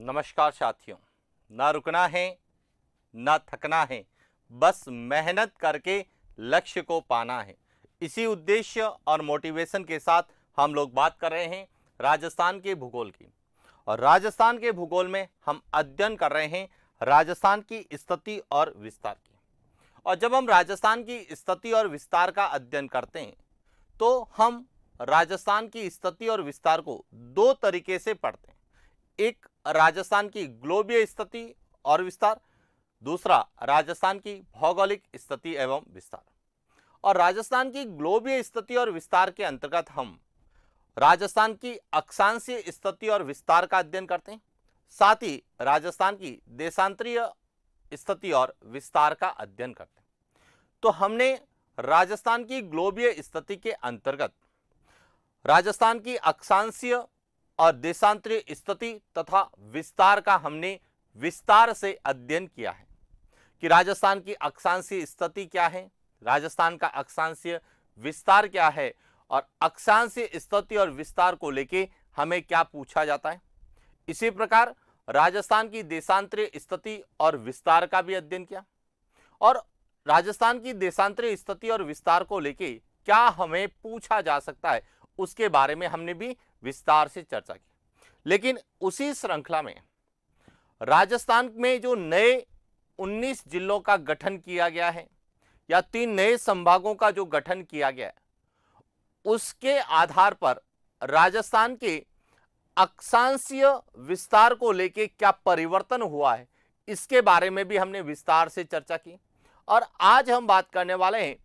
नमस्कार साथियों। ना रुकना है ना थकना है, बस मेहनत करके लक्ष्य को पाना है। इसी उद्देश्य और मोटिवेशन के साथ हम लोग बात कर रहे हैं राजस्थान के भूगोल की। और राजस्थान के भूगोल में हम अध्ययन कर रहे हैं राजस्थान की स्थिति और विस्तार की। और जब हम राजस्थान की स्थिति और विस्तार का अध्ययन करते हैं तो हम राजस्थान की स्थिति और विस्तार को दो तरीके से पढ़ते हैं। एक राजस्थान की ग्लोबीय स्थिति और विस्तार, दूसरा राजस्थान की भौगोलिक स्थिति एवं विस्तार। और राजस्थान की ग्लोबीय स्थिति और विस्तार के अंतर्गत हम राजस्थान की अक्षांशीय स्थिति और विस्तार का अध्ययन करते हैं, साथ ही राजस्थान की देशांतरीय स्थिति और विस्तार का अध्ययन करते हैं। तो हमने राजस्थान की ग्लोबीय स्थिति के अंतर्गत राजस्थान की अक्षांशीय और देशांतरीय स्थिति तथा विस्तार का हमने विस्तार से अध्ययन किया है कि राजस्थान की अक्षांशीय स्थिति क्या है, राजस्थान का अक्षांशीय विस्तार क्या है और अक्षांशीय स्थिति और विस्तार को लेके हमें क्या पूछा जाता है। इसी प्रकार राजस्थान की देशांतरीय स्थिति और विस्तार का भी अध्ययन किया और राजस्थान की देशांतरीय स्थिति और विस्तार को लेके क्या हमें पूछा जा सकता है उसके बारे में हमने भी विस्तार से चर्चा की। लेकिन उसी श्रृंखला में राजस्थान में जो नए 19 जिलों का गठन किया गया है या 3 नए संभागों का जो गठन किया गया है, उसके आधार पर राजस्थान के अक्षांशीय विस्तार को लेके क्या परिवर्तन हुआ है, इसके बारे में भी हमने विस्तार से चर्चा की। और आज हम बात करने वाले हैं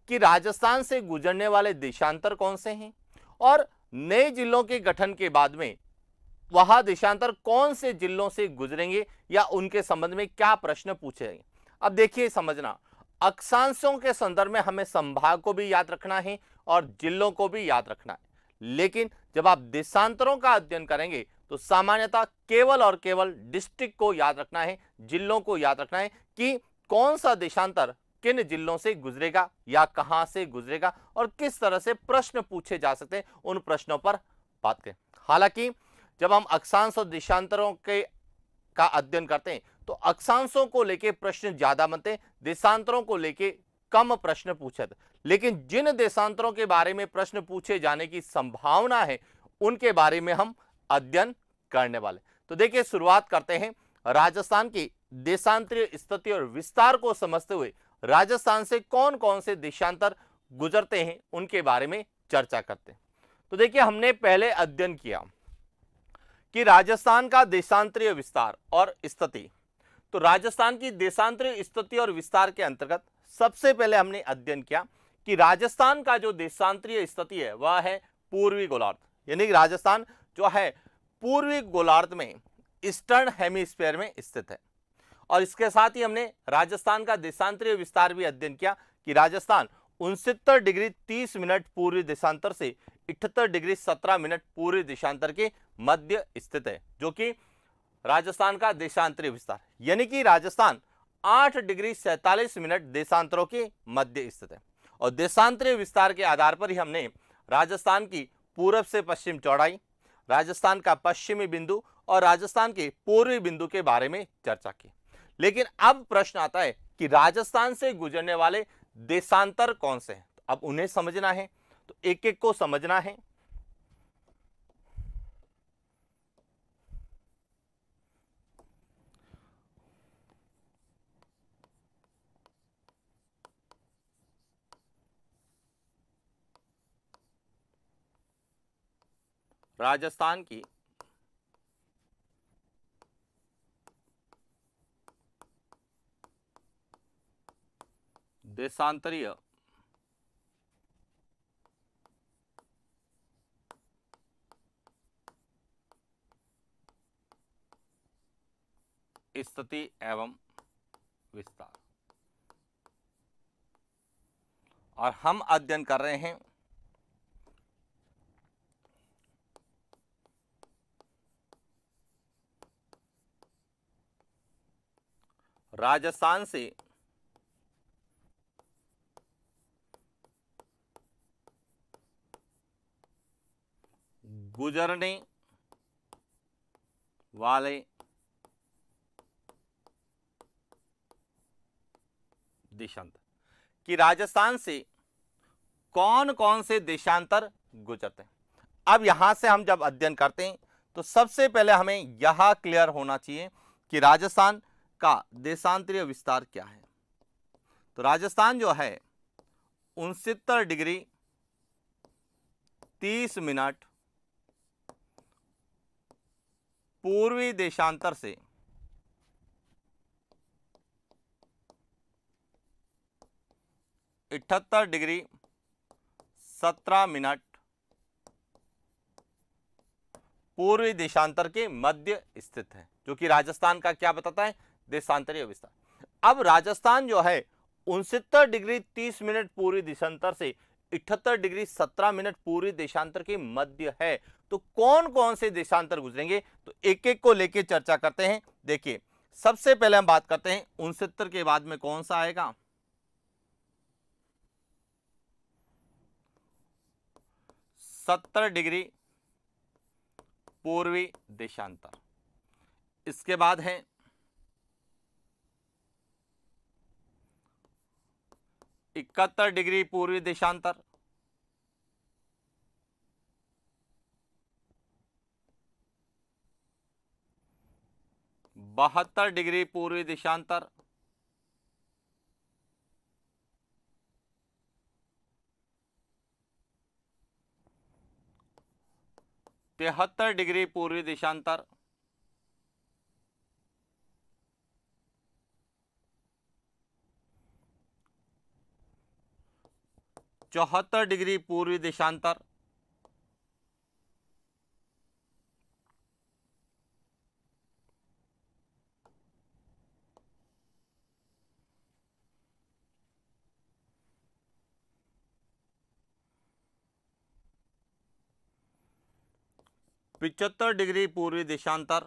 कि राजस्थान से गुजरने वाले देशांतर कौन से हैं और नए जिलों के गठन के बाद में वह देशांतर कौन से जिलों से गुजरेंगे या उनके संबंध में क्या प्रश्न पूछे जाएंगे। अब देखिए, समझना, अक्षांशों के संदर्भ में हमें संभाग को भी याद रखना है और जिलों को भी याद रखना है, लेकिन जब आप देशांतरों का अध्ययन करेंगे तो सामान्यतः केवल और केवल डिस्ट्रिक्ट को याद रखना है, जिलों को याद रखना है कि कौन सा देशांतर किन जिलों से गुजरेगा या कहां से गुजरेगा और किस तरह से प्रश्न पूछे जा सकते हैं, उन प्रश्नों पर बात करें। हालांकि जब हम अक्षांश और देशांतरों के का अध्ययन करते हैं तो अक्षांशों को लेके प्रश्न ज्यादा बनते हैं, देशांतरों को लेके कम प्रश्न पूछे जाते हैं। लेकिन जिन देशांतरों के बारे में प्रश्न पूछे जाने की संभावना है उनके बारे में हम अध्ययन करने वाले। तो देखिए, शुरुआत करते हैं राजस्थान की देशांतरीय स्थिति और विस्तार को समझते हुए राजस्थान से कौन कौन से देशांतर गुजरते हैं उनके बारे में चर्चा करते हैं। तो देखिए, हमने पहले अध्ययन किया कि राजस्थान का देशांतरीय विस्तार और स्थिति। तो राजस्थान की देशांतरीय स्थिति और विस्तार के अंतर्गत सबसे पहले हमने अध्ययन किया कि राजस्थान का जो देशांतरीय स्थिति है वह है पूर्वी गोलार्ध, यानी कि राजस्थान जो है पूर्वी गोलार्ध में ईस्टर्न हेमिस्फीयर में स्थित है। और इसके साथ ही हमने राजस्थान का देशांतरीय विस्तार भी अध्ययन किया कि राजस्थान 69 डिग्री 30 मिनट पूर्वी देशांतर से 78 डिग्री 17 मिनट पूर्वी देशांतर के मध्य स्थित है, जो कि राजस्थान का देशांतरीय विस्तार, यानी कि राजस्थान 8 डिग्री 47 मिनट देशांतरों के मध्य स्थित है। और देशांतरीय विस्तार के आधार पर ही हमने राजस्थान की पूर्व से पश्चिम चौड़ाई, राजस्थान का पश्चिमी बिंदु और राजस्थान के पूर्वी बिंदु के बारे में चर्चा की। लेकिन अब प्रश्न आता है कि राजस्थान से गुजरने वाले देशांतर कौन से हैं। तो अब उन्हें समझना है, तो एक एक को समझना है। राजस्थान की देशांतरीय स्थिति एवं विस्तार, और हम अध्ययन कर रहे हैं राजस्थान से गुजरने वाले देशांतर, कि राजस्थान से कौन कौन से देशांतर गुजरते हैं। अब यहां से हम जब अध्ययन करते हैं तो सबसे पहले हमें यह क्लियर होना चाहिए कि राजस्थान का देशांतरीय विस्तार क्या है। तो राजस्थान जो है 69 डिग्री 30 मिनट पूर्वी देशांतर से 78 डिग्री 17 मिनट पूर्वी देशांतर के मध्य स्थित है, जो कि राजस्थान का क्या बताता है, देशांतरीय विस्तार। अब राजस्थान जो है 69 डिग्री 30 मिनट पूर्वी देशांतर से 78 डिग्री 17 मिनट पूर्वी देशांतर के मध्य है। तो कौन कौन से देशांतर गुजरेंगे, तो एक एक को लेके चर्चा करते हैं। देखिए, सबसे पहले हम बात करते हैं 69 के बाद में कौन सा आएगा, 70 डिग्री पूर्वी देशांतर। इसके बाद है 71 डिग्री पूर्वी देशांतर, 72 डिग्री पूर्वी देशांतर, 73 डिग्री पूर्वी देशांतर, 74 डिग्री पूर्वी देशांतर, 75 डिग्री पूर्वी देशांतर,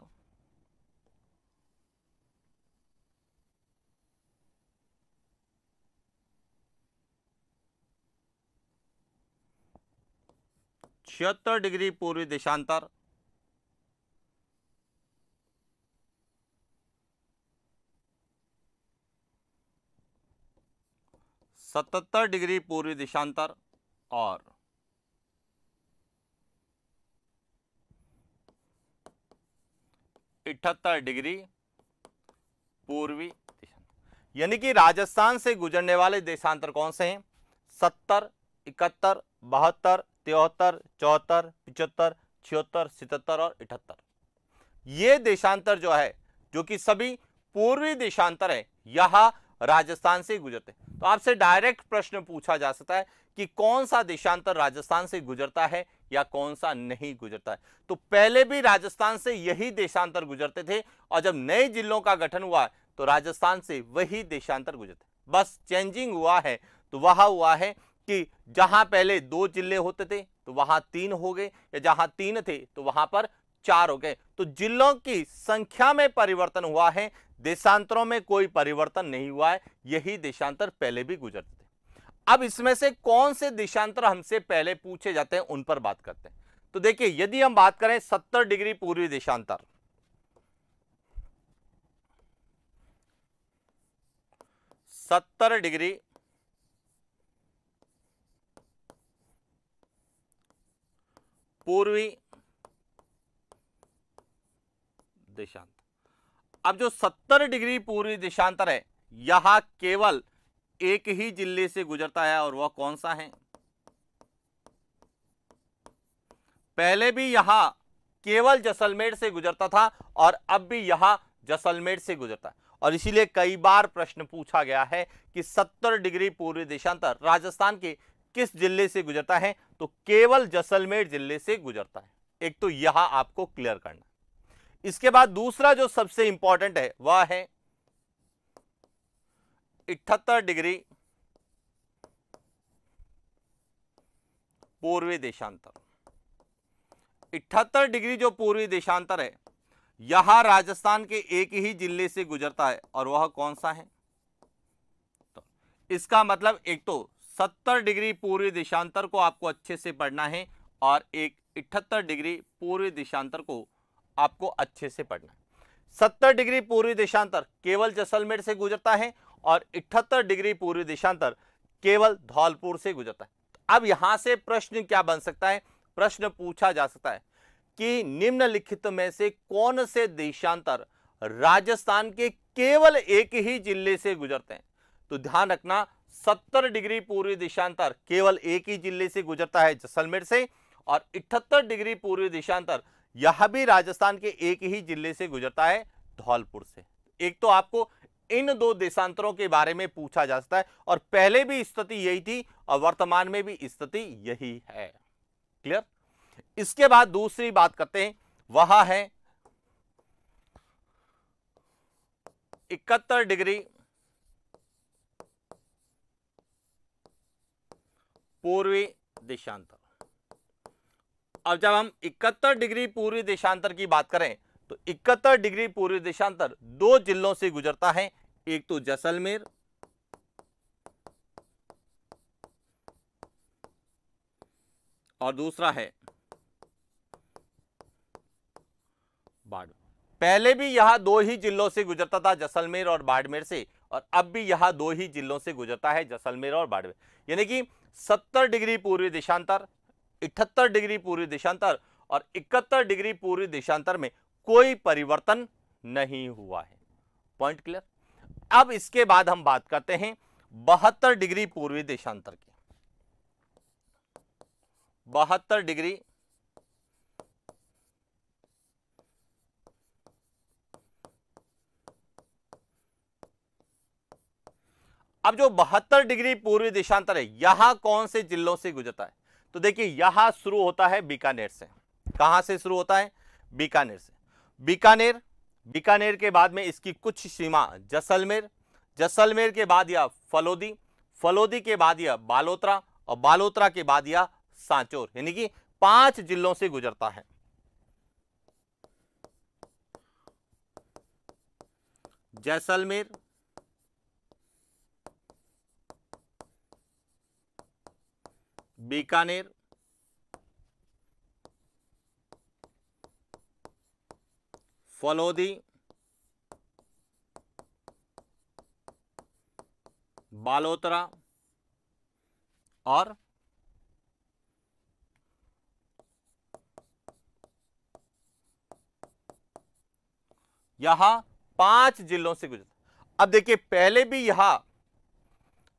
76 डिग्री पूर्वी देशांतर, 77 डिग्री पूर्वी देशांतर और 78 डिग्री पूर्वी देशांतर। यानी कि राजस्थान से गुजरने वाले देशांतर कौन से हैं, 70, 71, 72, 73, 74, 75, 76, 77 और 78। ये देशांतर जो है, जो कि सभी पूर्वी देशांतर है, यह राजस्थान से गुजरते हैं। तो आपसे डायरेक्ट प्रश्न पूछा जा सकता है कि कौन सा देशांतर राजस्थान से गुजरता है या कौन सा नहीं गुजरता है। तो पहले भी राजस्थान से यही देशांतर गुजरते थे और जब नए जिलों का गठन हुआ तो राजस्थान से वही देशांतर गुजरते, बस चेंजिंग हुआ है। तो वह हुआ है कि जहां पहले 2 जिले होते थे तो वहां 3 हो गए, या जहां 3 थे तो वहां पर 4 हो गए। तो जिलों की संख्या में परिवर्तन हुआ है, देशांतरों में कोई परिवर्तन नहीं हुआ है। यही देशांतर पहले भी गुजरते थे। अब इसमें से कौन से देशांतर हमसे पहले पूछे जाते हैं, उन पर बात करते हैं। तो देखिए, यदि हम बात करें 70 डिग्री पूर्वी देशांतर, 70 डिग्री पूर्वी देशांतर। अब जो 70 डिग्री पूर्वी देशांतर है, यहां केवल एक ही जिले से गुजरता है और वह कौन सा है, पहले भी यहां केवल जैसलमेर से गुजरता था और अब भी यहां जैसलमेर से गुजरता है। और इसीलिए कई बार प्रश्न पूछा गया है कि 70 डिग्री पूर्वी देशांतर राजस्थान के किस जिले से गुजरता है, तो केवल जैसलमेर जिले से गुजरता है। एक तो यह आपको क्लियर करना। इसके बाद दूसरा जो सबसे इंपॉर्टेंट है वह है 78 डिग्री पूर्वी देशांतर। 78 डिग्री जो पूर्वी देशांतर है, यहां राजस्थान के एक ही जिले से गुजरता है और वह कौन सा है। तो इसका मतलब एक तो 70 डिग्री पूर्वी देशांतर को आपको अच्छे से पढ़ना है और एक 78 डिग्री पूर्वी देशांतर को आपको अच्छे से पढ़ना है। 70 डिग्री पूर्वी देशांतर केवल जैसलमेर से गुजरता है और 78 डिग्री पूर्वी देशांतर केवल धौलपुर से गुजरता है। अब यहां से प्रश्न क्या बन सकता है, प्रश्न पूछा जा सकता है कि निम्नलिखित में से कौन से देशांतर राजस्थान के केवल एक ही जिले से गुजरते हैं। तो ध्यान रखना 70 डिग्री पूर्वी देशांतर केवल एक ही जिले से गुजरता है, जैसलमेर से, और 78 डिग्री पूर्वी देशांतर यह भी राजस्थान के एक ही जिले से गुजरता है, धौलपुर से। एक तो आपको इन दो देशांतरों के बारे में पूछा जा सकता है, और पहले भी स्थिति यही थी और वर्तमान में भी स्थिति यही है। क्लियर। इसके बाद दूसरी बात करते हैं, वह है 71 डिग्री पूर्वी देशांतर। अब जब हम 71 डिग्री पूर्वी देशांतर की बात करें तो 71 डिग्री पूर्वी देशांतर दो जिलों से गुजरता है, एक तो जैसलमेर और दूसरा है बाड़मेर। पहले भी यह दो ही जिलों से गुजरता था, जैसलमेर और बाड़मेर से, और अब भी यह दो ही जिलों से गुजरता है, जैसलमेर और बाड़मेर। यानी कि 70 डिग्री पूर्वी देशांतर, 78 डिग्री पूर्वी देशांतर और 71 डिग्री पूर्वी देशांतर में कोई परिवर्तन नहीं हुआ है। Point clear. अब इसके बाद हम बात करते हैं 72 डिग्री पूर्वी देशांतर की। 72 डिग्री अब जो 72 डिग्री पूर्वी देशांतर है, यहां कौन से जिलों से गुजरता है? तो देखिए यहां शुरू होता है बीकानेर से। कहां से शुरू होता है? बीकानेर से। बीकानेर के बाद में इसकी कुछ सीमा जैसलमेर, जैसलमेर के बाद यह फलोदी, फलोदी के बाद यह बालोतरा और बालोतरा के बाद यह सांचौर, यानी कि 5 जिलों से गुजरता है। जैसलमेर, बीकानेर, फलोदी, बालोतरा और यहां 5 जिलों से गुजरता। अब देखिए पहले भी यहां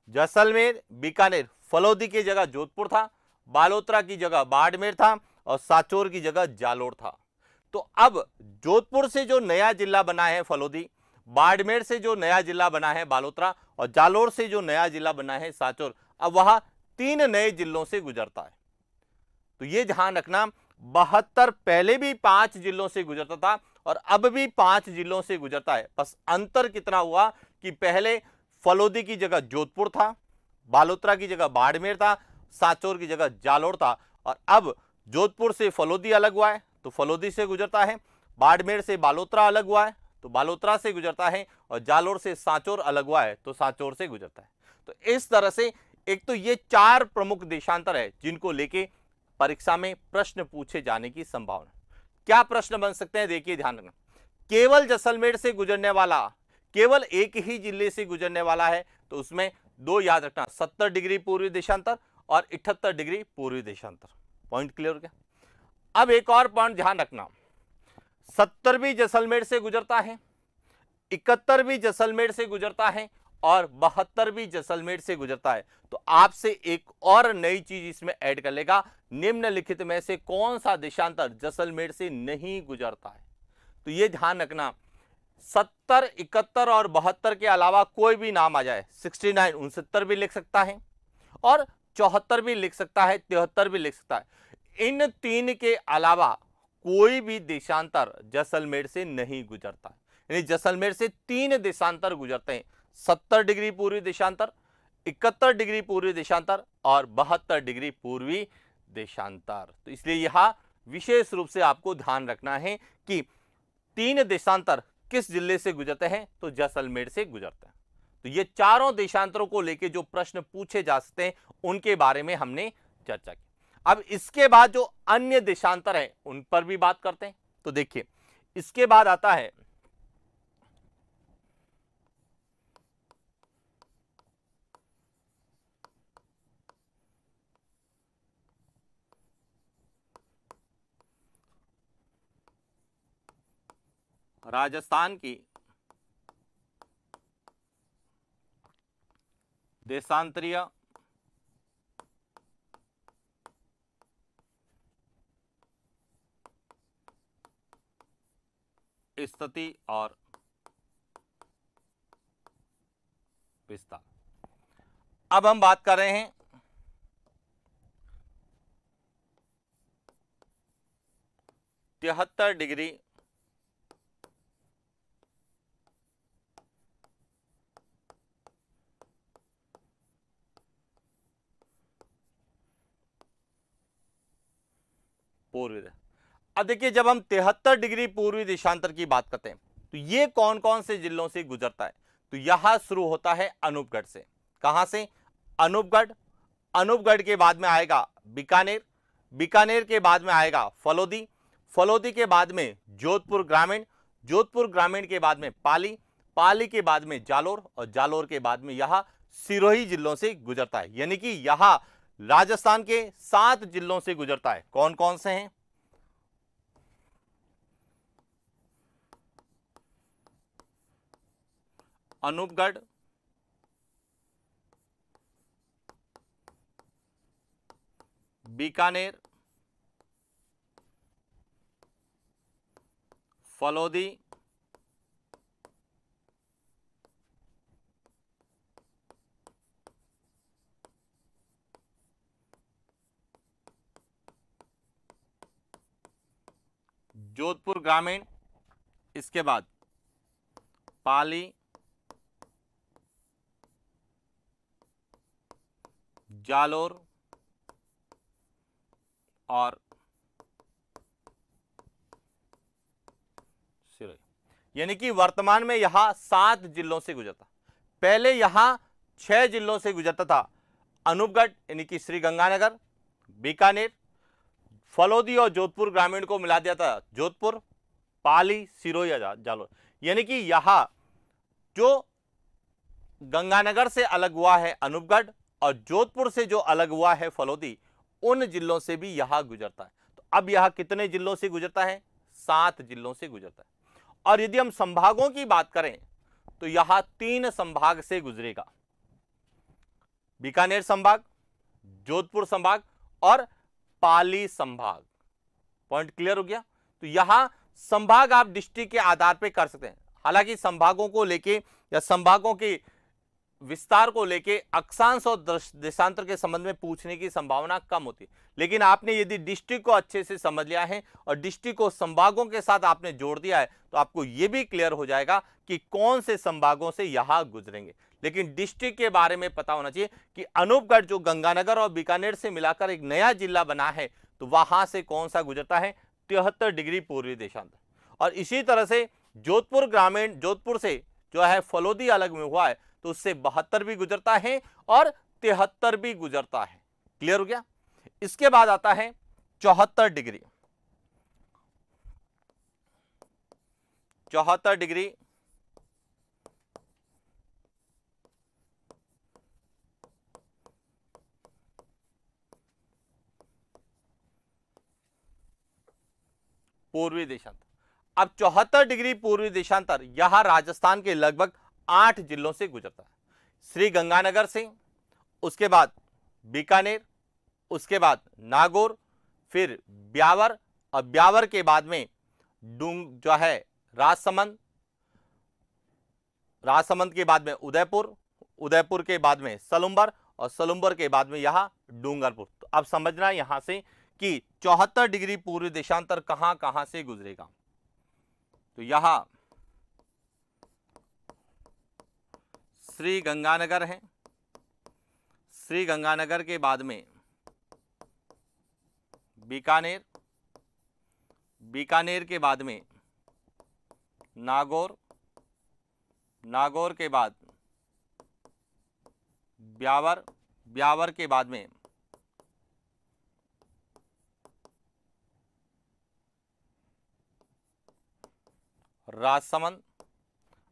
जैसलमेर, बीकानेर, फलोदी की जगह जोधपुर था, बालोतरा की जगह बाड़मेर था और सांचौर की जगह जालोर था। तो अब जोधपुर से जो नया जिला बना है फलोदी, बाड़मेर से जो नया जिला बना है बालोतरा और जालोर से जो नया जिला बना है सांचौर, अब वह 3 नए जिलों से गुजरता है। तो ये ध्यान रखना 72 पहले भी 5 जिलों से गुजरता था और अब भी 5 जिलों से गुजरता है। बस अंतर कितना हुआ कि पहले फलोदी की जगह जोधपुर था, बालोतरा की जगह बाड़मेर था, सांचौर की जगह जालोर था, और अब जोधपुर से फलोदी अलग हुआ है तो फलोदी से गुजरता है, बाड़मेर से बालोतरा अलग हुआ है तो बालोतरा से गुजरता है, और जालोर से सांचौर अलग हुआ है तो सांचौर से गुजरता है। तो इस तरह से एक तो ये 4 प्रमुख देशांतर है जिनको लेके परीक्षा में प्रश्न पूछे जाने की संभावना। क्या प्रश्न बन सकते हैं? देखिए ध्यान रखना, केवल जैसलमेर से गुजरने वाला, केवल एक ही जिले से गुजरने वाला है तो उसमें 2 याद रखना, 70 डिग्री पूर्वी देशांतर और 78 डिग्री पूर्वी देशांतर। पॉइंट क्लियर हो गया। अब एक और पॉइंट ध्यान रखना, 70 भी जैसलमेर से गुजरता है, 71 भी जैसलमेर से गुजरता है और 72 भी जैसलमेर से गुजरता है। तो आपसे एक और नई चीज इसमें ऐड कर लेगा, निम्नलिखित में से कौन सा देशांतर जैसलमेर से नहीं गुजरता है? तो ये ध्यान रखना, 70, 71 और 72 के अलावा कोई भी नाम आ जाए, 69, 69 भी लिख सकता है और 74 भी लिख सकता है, 73 भी लिख सकता है। इन 3 के अलावा कोई भी देशांतर जैसलमेर से नहीं गुजरता है। यानी जैसलमेर से 3 देशांतर गुजरते हैं, 70 डिग्री पूर्वी देशांतर, 71 डिग्री पूर्वी देशांतर और 72 डिग्री पूर्वी देशांतर। तो इसलिए यह विशेष रूप से आपको ध्यान रखना है कि 3 देशांतर किस जिले से गुजरते हैं? तो जैसलमेर से गुजरते हैं। तो ये चारों देशांतरों को लेके जो प्रश्न पूछे जा सकते हैं उनके बारे में हमने चर्चा की। अब इसके बाद जो अन्य देशांतर हैं उन पर भी बात करते हैं। तो देखिए इसके बाद आता है राजस्थान की देशांतरीय स्थिति और विस्तार। अब हम बात कर रहे हैं तिहत्तर डिग्री पूर्वी। अब देखिए, जब हम 73 डिग्री पूर्वी देशांतर की बात करते हैं तो ये कौन कौन से जिलों से गुजरता है? तो यहां शुरू होता है अनूपगढ़ से। कहां से? अनूपगढ़। अनूपगढ़ के बाद में आएगा बीकानेर। बीकानेर के बाद में आएगा फलोदी। फलोदी के बाद में जोधपुर ग्रामीण। जोधपुर ग्रामीण के बाद में पाली। पाली के बाद में जालोर और जालोर के बाद में यह सिरोही जिलों से गुजरता है। यानी कि यह राजस्थान के 7 जिलों से गुजरता है। कौन कौन से हैं? अनूपगढ़, बीकानेर, फलोदी, जोधपुर ग्रामीण, इसके बाद पाली, जालोर और सिरोही। यानी कि वर्तमान में यहां 7 जिलों से गुजरता। पहले यहां 6 जिलों से गुजरता था। अनूपगढ़ यानी कि श्रीगंगानगर, बीकानेर, फलोदी और जोधपुर ग्रामीण को मिला दिया था जोधपुर, पाली, सिरोही, जालोर। यानी कि यहां जो गंगानगर से अलग हुआ है अनूपगढ़ और जोधपुर से जो अलग हुआ है फलोदी, उन जिलों से भी यहां गुजरता है। तो अब यह कितने जिलों से गुजरता है? 7 जिलों से गुजरता है। और यदि हम संभागों की बात करें तो यहां 3 संभाग से गुजरेगा। बीकानेर संभाग, जोधपुर संभाग और पाली संभाग। पॉइंट क्लियर हो गया? तो यहां संभाग आप डिस्ट्रिक्ट के आधार पर कर सकते हैं। हालांकि संभागों को लेके या संभागों के विस्तार को लेके अक्षांश और देशांतर के संबंध में पूछने की संभावना कम होती है, लेकिन आपने यदि डिस्ट्रिक्ट को अच्छे से समझ लिया है और डिस्ट्रिक्ट को संभागों के साथ आपने जोड़ दिया है तो आपको यह भी क्लियर हो जाएगा कि कौन से संभागों से यहां गुजरेंगे। लेकिन डिस्ट्रिक्ट के बारे में पता होना चाहिए कि अनूपगढ़ जो गंगानगर और बीकानेर से मिलाकर एक नया जिला बना है, तो वहां से कौन सा गुजरता है? 73 डिग्री पूर्वी देशांतर। और इसी तरह से जोधपुर ग्रामीण, जोधपुर से जो है फलोदी अलग में हुआ है तो उससे 72 भी गुजरता है और 73 भी गुजरता है। क्लियर हो गया? इसके बाद आता है 74 डिग्री। 74 डिग्री पूर्वी देशांतर। अब 74 डिग्री पूर्वी देशांतर यह राजस्थान के लगभग 8 जिलों से गुजरता है। श्री गंगानगर से, उसके बाद बीकानेर, उसके बाद नागौर, फिर ब्यावर और ब्यावर के बाद में जो है राजसमंद, राजसमंद के बाद में उदयपुर, उदयपुर के बाद में सलुंबर और सलुंबर के बाद में यहां डूंगरपुर। तो अब समझना यहां से कि 74 डिग्री पूर्वी देशांतर कहां कहां से गुजरेगा। तो यहां श्री गंगानगर है, श्री गंगानगर के बाद में बीकानेर, बीकानेर के बाद में नागौर, नागौर के बाद ब्यावर, ब्यावर के बाद में राजसमंद,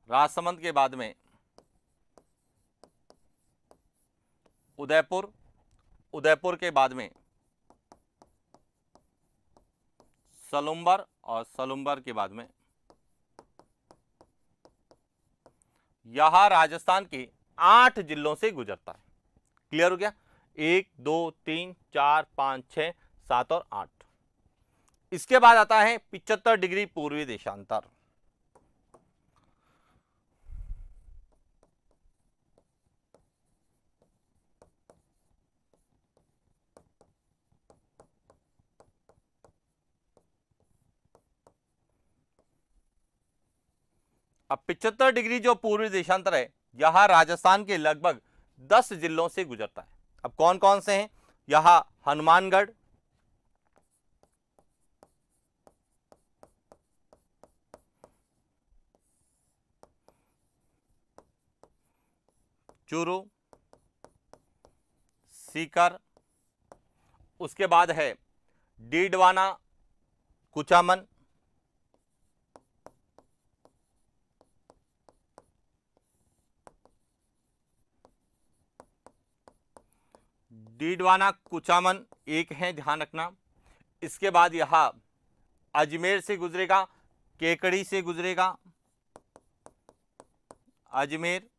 राजसमंद के बाद में उदयपुर, उदयपुर के बाद में सलुंबर और सलुंबर के बाद में यह राजस्थान के 8 जिलों से गुजरता है। क्लियर हो गया? 1 2 3 4 5 6 7 और 8। इसके बाद आता है 75 डिग्री पूर्वी देशांतर। अब 75 डिग्री जो पूर्वी देशांतर है, यह राजस्थान के लगभग 10 जिलों से गुजरता है। अब कौन कौन से हैं? यह हनुमानगढ़, चूरू, सीकर, उसके बाद है डीडवाना, कुचामन, डीडवाना कुचामन एक है, ध्यान रखना। इसके बाद यह अजमेर से गुजरेगा, केकड़ी से गुजरेगा, अजमेर,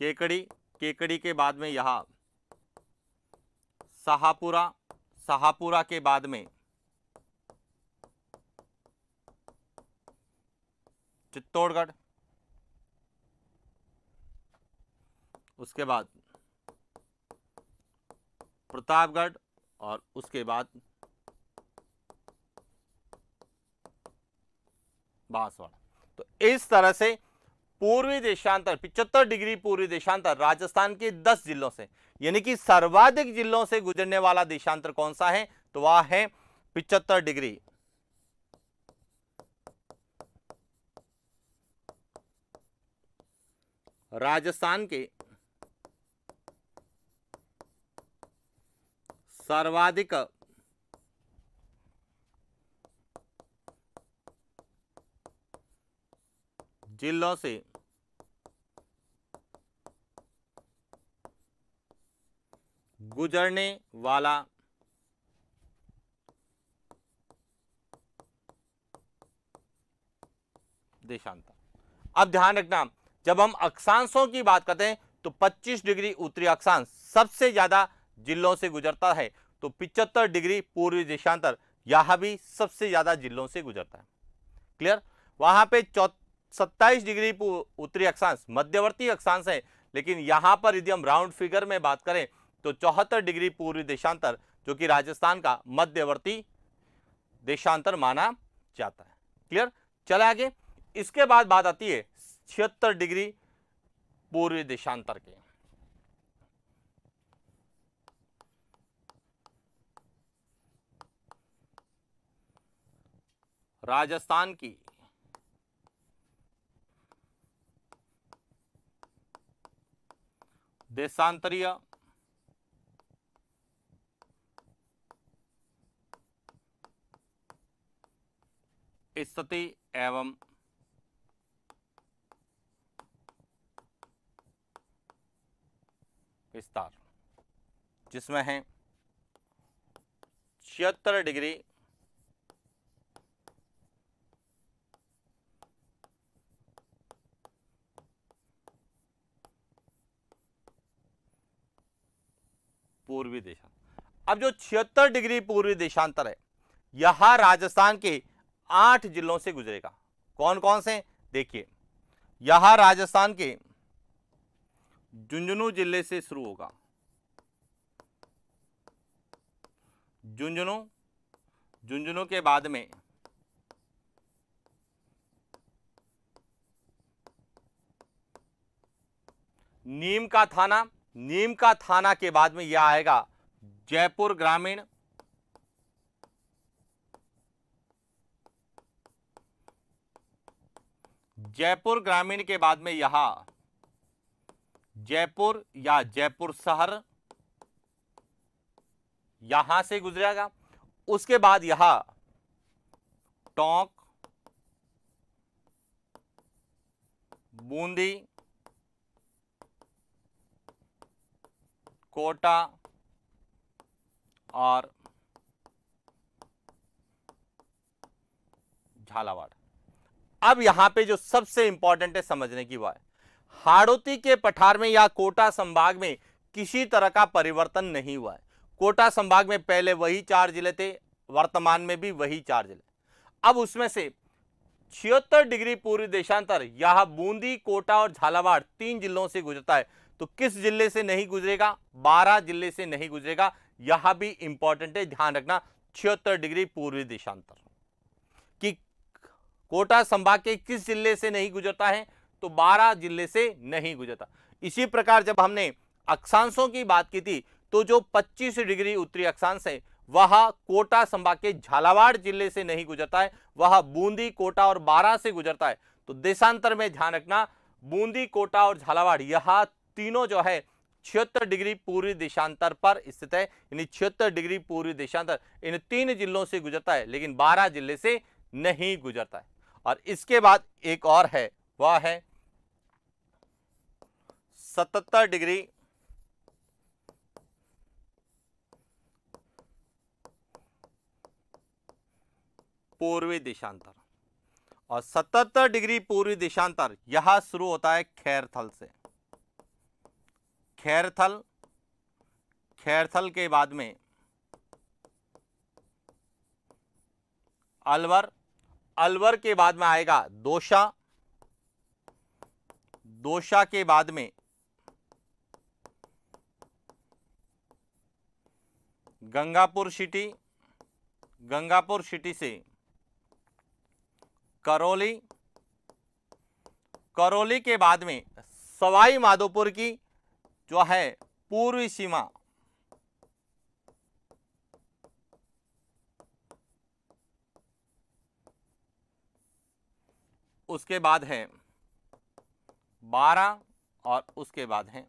केकड़ी, केकड़ी के बाद में यह शाहपुरा, शाहपुरा के बाद में चित्तौड़गढ़, उसके बाद प्रतापगढ़ और उसके बाद बांसवाड़ा। तो इस तरह से पूर्वी देशांतर 75 डिग्री पूर्वी देशांतर राजस्थान के 10 जिलों से, यानी कि सर्वाधिक जिलों से गुजरने वाला देशांतर कौन सा है? तो वह है 75 डिग्री। राजस्थान के सर्वाधिक जिलों से गुजरने वाला देशांतर। अब ध्यान रखना, जब हम अक्षांशों की बात करते हैं तो 25 डिग्री उत्तरी अक्षांश सबसे ज्यादा जिलों से गुजरता है, तो 75 डिग्री पूर्वी देशांतर यह भी सबसे ज्यादा जिलों से गुजरता है। क्लियर? वहां पे 27 डिग्री उत्तरी अक्षांश मध्यवर्ती अक्षांश है, लेकिन यहां पर यदि हम राउंड फिगर में बात करें तो 74 डिग्री पूर्वी देशांतर जो कि राजस्थान का मध्यवर्ती देशांतर माना जाता है। क्लियर? चले आगे। इसके बाद बात आती है 76 डिग्री पूर्वी देशांतर के। राजस्थान की देशांतरीय स्थिति एवं विस्तार, जिसमें है 76 डिग्री पूर्वी देशांतर। अब जो 76 डिग्री पूर्वी देशांतर है, यह राजस्थान के 8 जिलों से गुजरेगा। कौन कौन से? देखिए, यह राजस्थान के झुंझुनू जिले से शुरू होगा, झुंझुनू, झुंझुनू के बाद में नीम का थाना, नीम का थाना के बाद में यह आएगा जयपुर ग्रामीण, जयपुर ग्रामीण के बाद में यह जयपुर या जयपुर शहर यहां से गुजरेगा। उसके बाद यह टोंक, बूंदी, कोटा और झालावाड़। अब यहां पे जो सबसे इंपॉर्टेंट है समझने की, वो है हाड़ौती के पठार में या कोटा संभाग में किसी तरह का परिवर्तन नहीं हुआ है। कोटा संभाग में पहले वही 4 जिले थे, वर्तमान में भी वही 4 जिले। अब उसमें से 76 डिग्री पूर्वी देशांतर यह बूंदी, कोटा और झालावाड़ 3 जिलों से गुजरता है। तो किस जिले से नहीं गुजरेगा? 12 जिले से नहीं गुजरेगा। यह भी इंपॉर्टेंट है, ध्यान रखना। 76 डिग्री पूर्वी देशांतर कि कोटा संभाग के किस जिले से नहीं गुजरता है? तो 12 जिले से नहीं गुजरता। इसी प्रकार जब हमने अक्षांशों की बात की थी, तो जो 25 डिग्री उत्तरी अक्षांश है वह कोटा संभाग के झालावाड़ जिले से नहीं गुजरता है, वह बूंदी, कोटा और बारां से गुजरता है। तो देशांतर में ध्यान रखना, बूंदी, कोटा और झालावाड़ यह तीनों जो है 76 डिग्री पूर्वी देशांतर पर स्थित है। यानी 76 डिग्री पूर्वी देशांतर इन 3 जिलों से गुजरता है, लेकिन 12 जिले से नहीं गुजरता है। और इसके बाद एक और है, वह है 77 डिग्री पूर्वी देशांतर। और 77 डिग्री पूर्वी देशांतर यह शुरू होता है खैरथल से। खैरथल, खैरथल के बाद में अलवर, अलवर के बाद में आएगा दौसा, दौसा के बाद में गंगापुर सिटी, गंगापुर सिटी से करौली, करौली के बाद में सवाई माधोपुर की जो है पूर्वी सीमा, उसके बाद है बारां और उसके बाद है।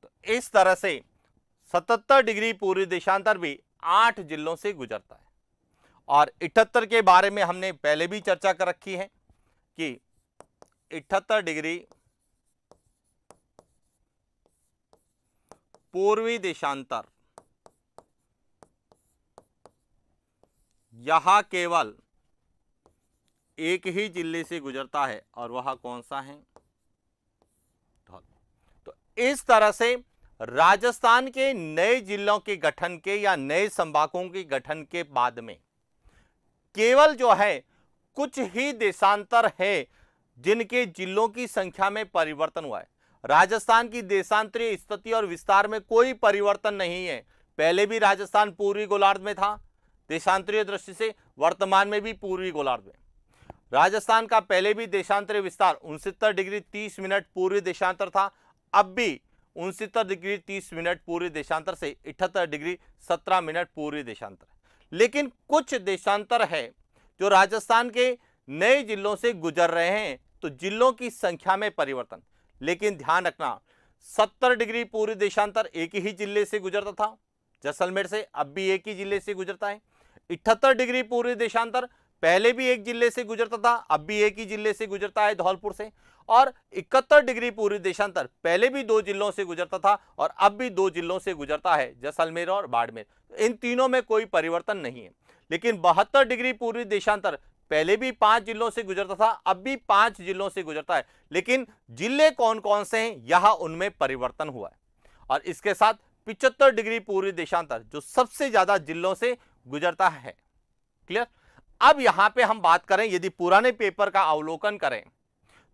तो इस तरह से 77 डिग्री पूर्वी देशांतर भी 8 जिलों से गुजरता है। और 78 के बारे में हमने पहले भी चर्चा कर रखी है कि 78 डिग्री पूर्वी देशांतर यहां केवल एक ही जिले से गुजरता है, और वह कौन सा है? तो इस तरह से राजस्थान के नए जिलों के गठन के या नए संभागों के गठन के बाद में केवल जो है कुछ ही देशांतर है जिनके जिलों की संख्या में परिवर्तन हुआ है। राजस्थान की देशांतरीय स्थिति और विस्तार में कोई परिवर्तन नहीं है। पहले भी राजस्थान पूर्वी गोलार्ध में था देशांतरीय दृष्टि से, वर्तमान में भी पूर्वी गोलार्ध में। राजस्थान का पहले भी देशांतरीय विस्तार 69 डिग्री 30 मिनट पूर्वी देशांतर था, अब भी 69 डिग्री 30 मिनट पूर्वी देशांतर से 78 डिग्री 17 मिनट पूर्वी देशांतर। लेकिन कुछ देशांतर है जो राजस्थान के नए जिलों से गुजर रहे हैं, तो जिलों की संख्या में परिवर्तन। लेकिन ध्यान रखना, 70 डिग्री पूर्वी देशांतर एक ही जिले से गुजरता था जैसलमेर से, अब भी एक ही जिले से गुजरता है। 78 डिग्री पूर्वी देशांतर पहले भी एक जिले से गुजरता था, अब भी एक ही जिले से गुजरता है धौलपुर से। और 71 डिग्री पूर्वी देशांतर पहले भी 2 जिलों से गुजरता था और अब भी 2 जिलों से गुजरता है, जैसलमेर और बाड़मेर। इन तीनों में कोई परिवर्तन नहीं है। लेकिन 72 डिग्री पूर्वी देशांतर पहले भी 5 जिलों से गुजरता था, अब भी 5 जिलों से गुजरता है। लेकिन जिले कौन कौन से हैं, यह उनमें परिवर्तन हुआ है। और इसके साथ 75 डिग्री पूर्वी देशांतर जो सबसे ज्यादा जिलों से गुजरता है। क्लियर? अब यहां पे हम बात करें, यदि पुराने पेपर का अवलोकन करें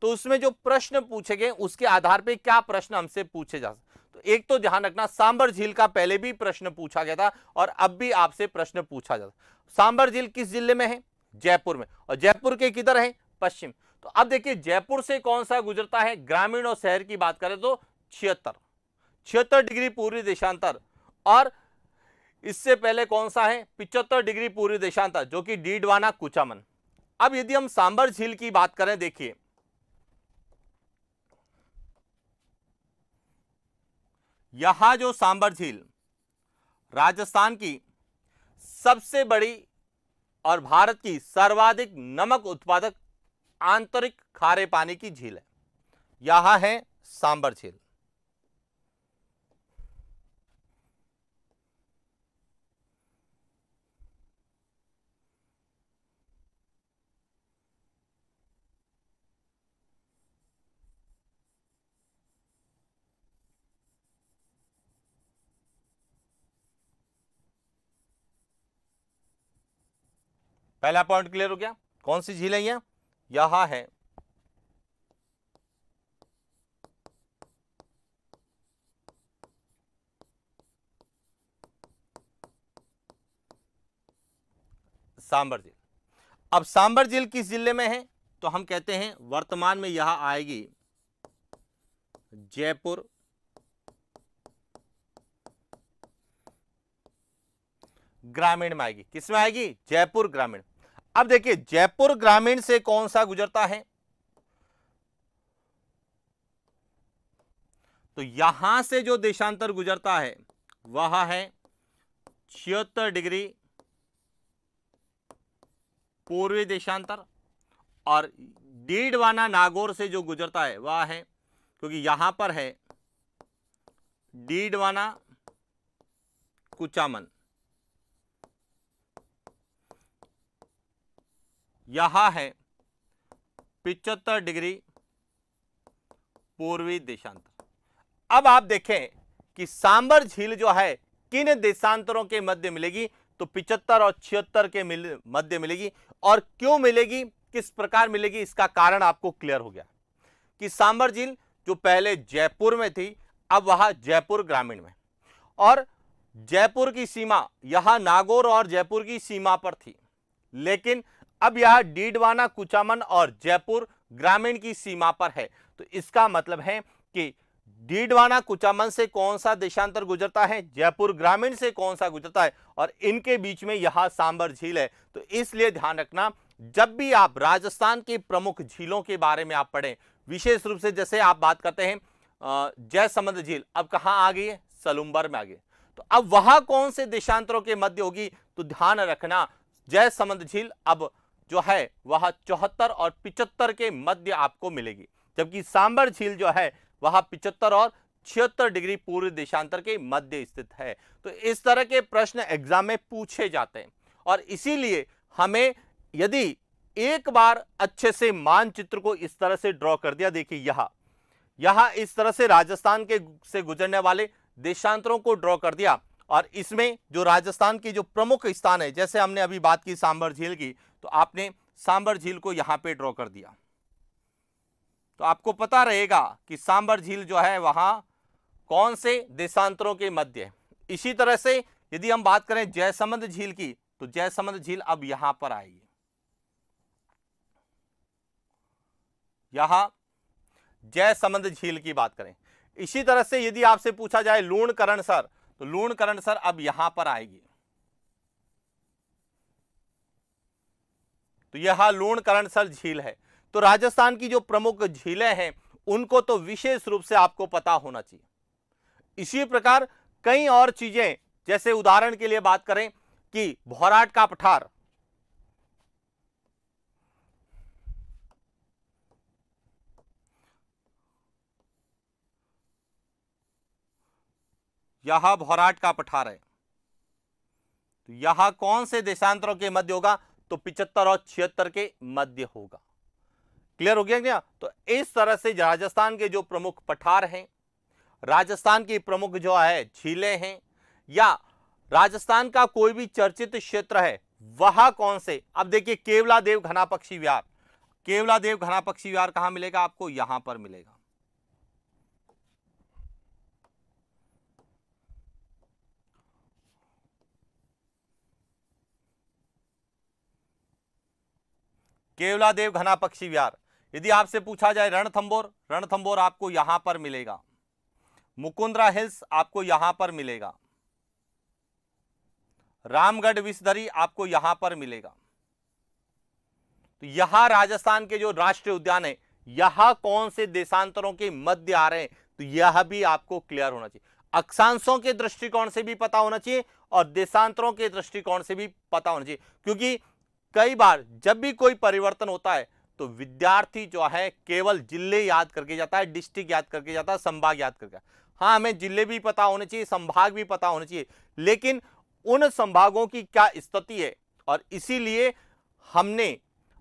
तो उसमें जो प्रश्न पूछे गए उसके आधार पे क्या प्रश्न हमसे पूछे जा सकते। तो एक तो ध्यान रखना, सांबर झील का पहले भी प्रश्न पूछा गया था और अब भी आपसे प्रश्न पूछा जाता। सांबर झील किस जिले में है? जयपुर में। और जयपुर के किधर है? पश्चिम। तो अब देखिए जयपुर से कौन सा गुजरता है, ग्रामीण और शहर की बात करें तो 76 डिग्री पूर्वी देशांतर। और इससे पहले कौन सा है? 75 डिग्री पूर्वी देशांतर जो कि डीडवाना कुचामन। अब यदि हम सांबर झील की बात करें, देखिए यहां जो सांबर झील राजस्थान की सबसे बड़ी और भारत की सर्वाधिक नमक उत्पादक आंतरिक खारे पानी की झील है, यहां है सांबर झील। पहला पॉइंट क्लियर हो गया। कौन सी झील है ये? यहां है सांबर झील। अब सांबर झील किस जिले में है? तो हम कहते हैं वर्तमान में यह आएगी जयपुर ग्रामीण में आएगी। किस में आएगी? जयपुर ग्रामीण। अब देखिए जयपुर ग्रामीण से कौन सा गुजरता है? तो यहां से जो देशांतर गुजरता है वह है 76 डिग्री पूर्वी देशांतर, और डीडवाना नागौर से जो गुजरता है वह है, क्योंकि यहां पर है डीडवाना कुचामन, यहां है 75 डिग्री पूर्वी देशांतर। अब आप देखें कि सांबर झील जो है किन देशांतरों के मध्य मिलेगी? तो 75 और 76 के मध्य मिलेगी। और क्यों मिलेगी, किस प्रकार मिलेगी, इसका कारण आपको क्लियर हो गया कि सांबर झील जो पहले जयपुर में थी अब वह जयपुर ग्रामीण में, और जयपुर की सीमा यहां नागौर और जयपुर की सीमा पर थी, लेकिन अब यह डीडवाना कुचामन और जयपुर ग्रामीण की सीमा पर है। तो इसका मतलब है कि डीडवाना कुचामन से कौन सा देशांतर गुजरता है, जयपुर ग्रामीण से कौन सा गुजरता है, और इनके बीच में यह सांबर झील है। तो इसलिए ध्यान रखना, जब भी आप राजस्थान की प्रमुख झीलों के बारे में आप पढ़ें, विशेष रूप से जैसे आप बात करते हैं जयसमंद झील, अब कहां आ गई है? सलुम्बर में आ गई। तो अब वह कौन से देशांतरों के मध्य होगी? तो ध्यान रखना जयसमंद झील अब जो है वह 74 और 75 के मध्य आपको मिलेगी, जबकि सांबर झील जो है वह 75 और 76 डिग्री पूर्व देशांतर के मध्य स्थित है। तो इस तरह के प्रश्न एग्जाम में पूछे जाते हैं, और इसीलिए हमें यदि एक बार अच्छे से मानचित्र को इस तरह से ड्रॉ कर दिया, देखिए यहां इस तरह से राजस्थान के से गुजरने वाले देशांतरों को ड्रॉ कर दिया, और इसमें जो राजस्थान की जो प्रमुख स्थान है, जैसे हमने अभी बात की सांबर झील की, तो आपने सांबर झील को यहां पे ड्रॉ कर दिया, तो आपको पता रहेगा कि सांबर झील जो है वहां कौन से देशांतरों के मध्य है। इसी तरह से यदि हम बात करें जयसमंद झील की, तो जयसमंद झील अब यहां पर आएगी, यहां जयसमंद झील की बात करें। इसी तरह से यदि आपसे पूछा जाए लूणकरणसर, तो लूणकरणसर अब यहां पर आएगी, तो यह लूणकरणसर झील है। तो राजस्थान की जो प्रमुख झीलें हैं उनको तो विशेष रूप से आपको पता होना चाहिए। इसी प्रकार कई और चीजें, जैसे उदाहरण के लिए बात करें कि भौराट का पठार, यह भौराट का पठार है, तो यह कौन से देशांतरों के मध्य होगा? तो 75 और 76 के मध्य होगा। क्लियर हो गया क्या? तो इस तरह से राजस्थान के जो प्रमुख पठार हैं, राजस्थान की प्रमुख जो है झीलें हैं, या राजस्थान का कोई भी चर्चित क्षेत्र है वह कौन से। अब देखिए केवलादेव घना पक्षी विहार, केवलादेव घना पक्षी विहार कहां मिलेगा आपको? यहां पर मिलेगा। केवलादेव घना पक्षी विहार। यदि आपसे पूछा जाए रणथंबोर, रणथंबोर आपको यहां पर मिलेगा। मुकुंदरा हिल्स आपको यहां पर मिलेगा। रामगढ़ विषधरी आपको यहां पर मिलेगा। तो यहां राजस्थान के जो राष्ट्रीय उद्यान है, यहां कौन से देशांतरों के मध्य आ रहे हैं, तो यह भी आपको क्लियर होना चाहिए। अक्षांशों के दृष्टिकोण से भी पता होना चाहिए और देशांतरों के दृष्टिकोण से भी पता होना चाहिए, क्योंकि कई बार जब भी कोई परिवर्तन होता है तो विद्यार्थी जो है केवल जिले याद करके जाता है, डिस्ट्रिक्ट याद करके जाता है, संभाग याद करके। हाँ, हमें जिले भी पता होने चाहिए, संभाग भी पता होने चाहिए, लेकिन उन संभागों की क्या स्थिति है, और इसीलिए हमने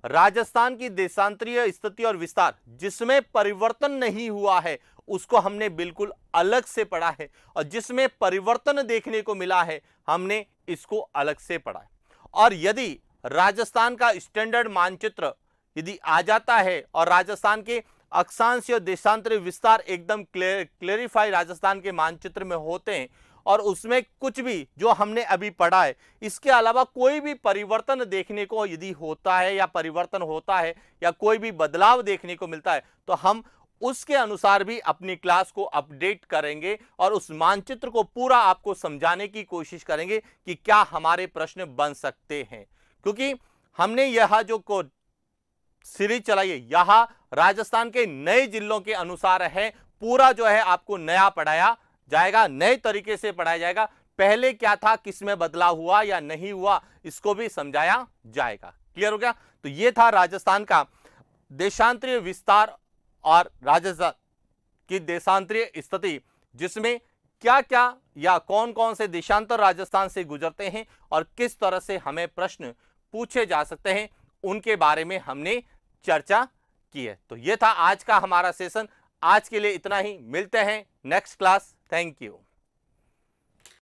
राजस्थान की देशांतरीय स्थिति और विस्तार जिसमें परिवर्तन नहीं हुआ है उसको हमने बिल्कुल अलग से पढ़ा है, और जिसमें परिवर्तन देखने को मिला है हमने इसको अलग से पढ़ा है। और यदि राजस्थान का स्टैंडर्ड मानचित्र यदि आ जाता है और राजस्थान के अक्षांश और देशांतरीय विस्तार एकदम क्लेरिफाई राजस्थान के मानचित्र में होते हैं और उसमें कुछ भी जो हमने अभी पढ़ा है इसके अलावा कोई भी परिवर्तन देखने को यदि होता है या परिवर्तन होता है या कोई भी बदलाव देखने को मिलता है तो हम उसके अनुसार भी अपनी क्लास को अपडेट करेंगे और उस मानचित्र को पूरा आपको समझाने की कोशिश करेंगे कि क्या हमारे प्रश्न बन सकते हैं, क्योंकि हमने यह जो सीरीज चलाई है यह राजस्थान के नए जिलों के अनुसार है। पूरा जो है आपको नया पढ़ाया जाएगा, नए तरीके से पढ़ाया जाएगा। पहले क्या था, किसमें बदलाव हुआ या नहीं हुआ, इसको भी समझाया जाएगा। क्लियर हो गया? तो यह था राजस्थान का देशांतरीय विस्तार और राजस्थान की देशांतरीय स्थिति, जिसमें क्या क्या या कौन कौन से देशांतर राजस्थान से गुजरते हैं और किस तरह से हमें प्रश्न पूछे जा सकते हैं, उनके बारे में हमने चर्चा की है। तो यह था आज का हमारा सेशन। आज के लिए इतना ही, मिलते हैं नेक्स्ट क्लास। Thank you.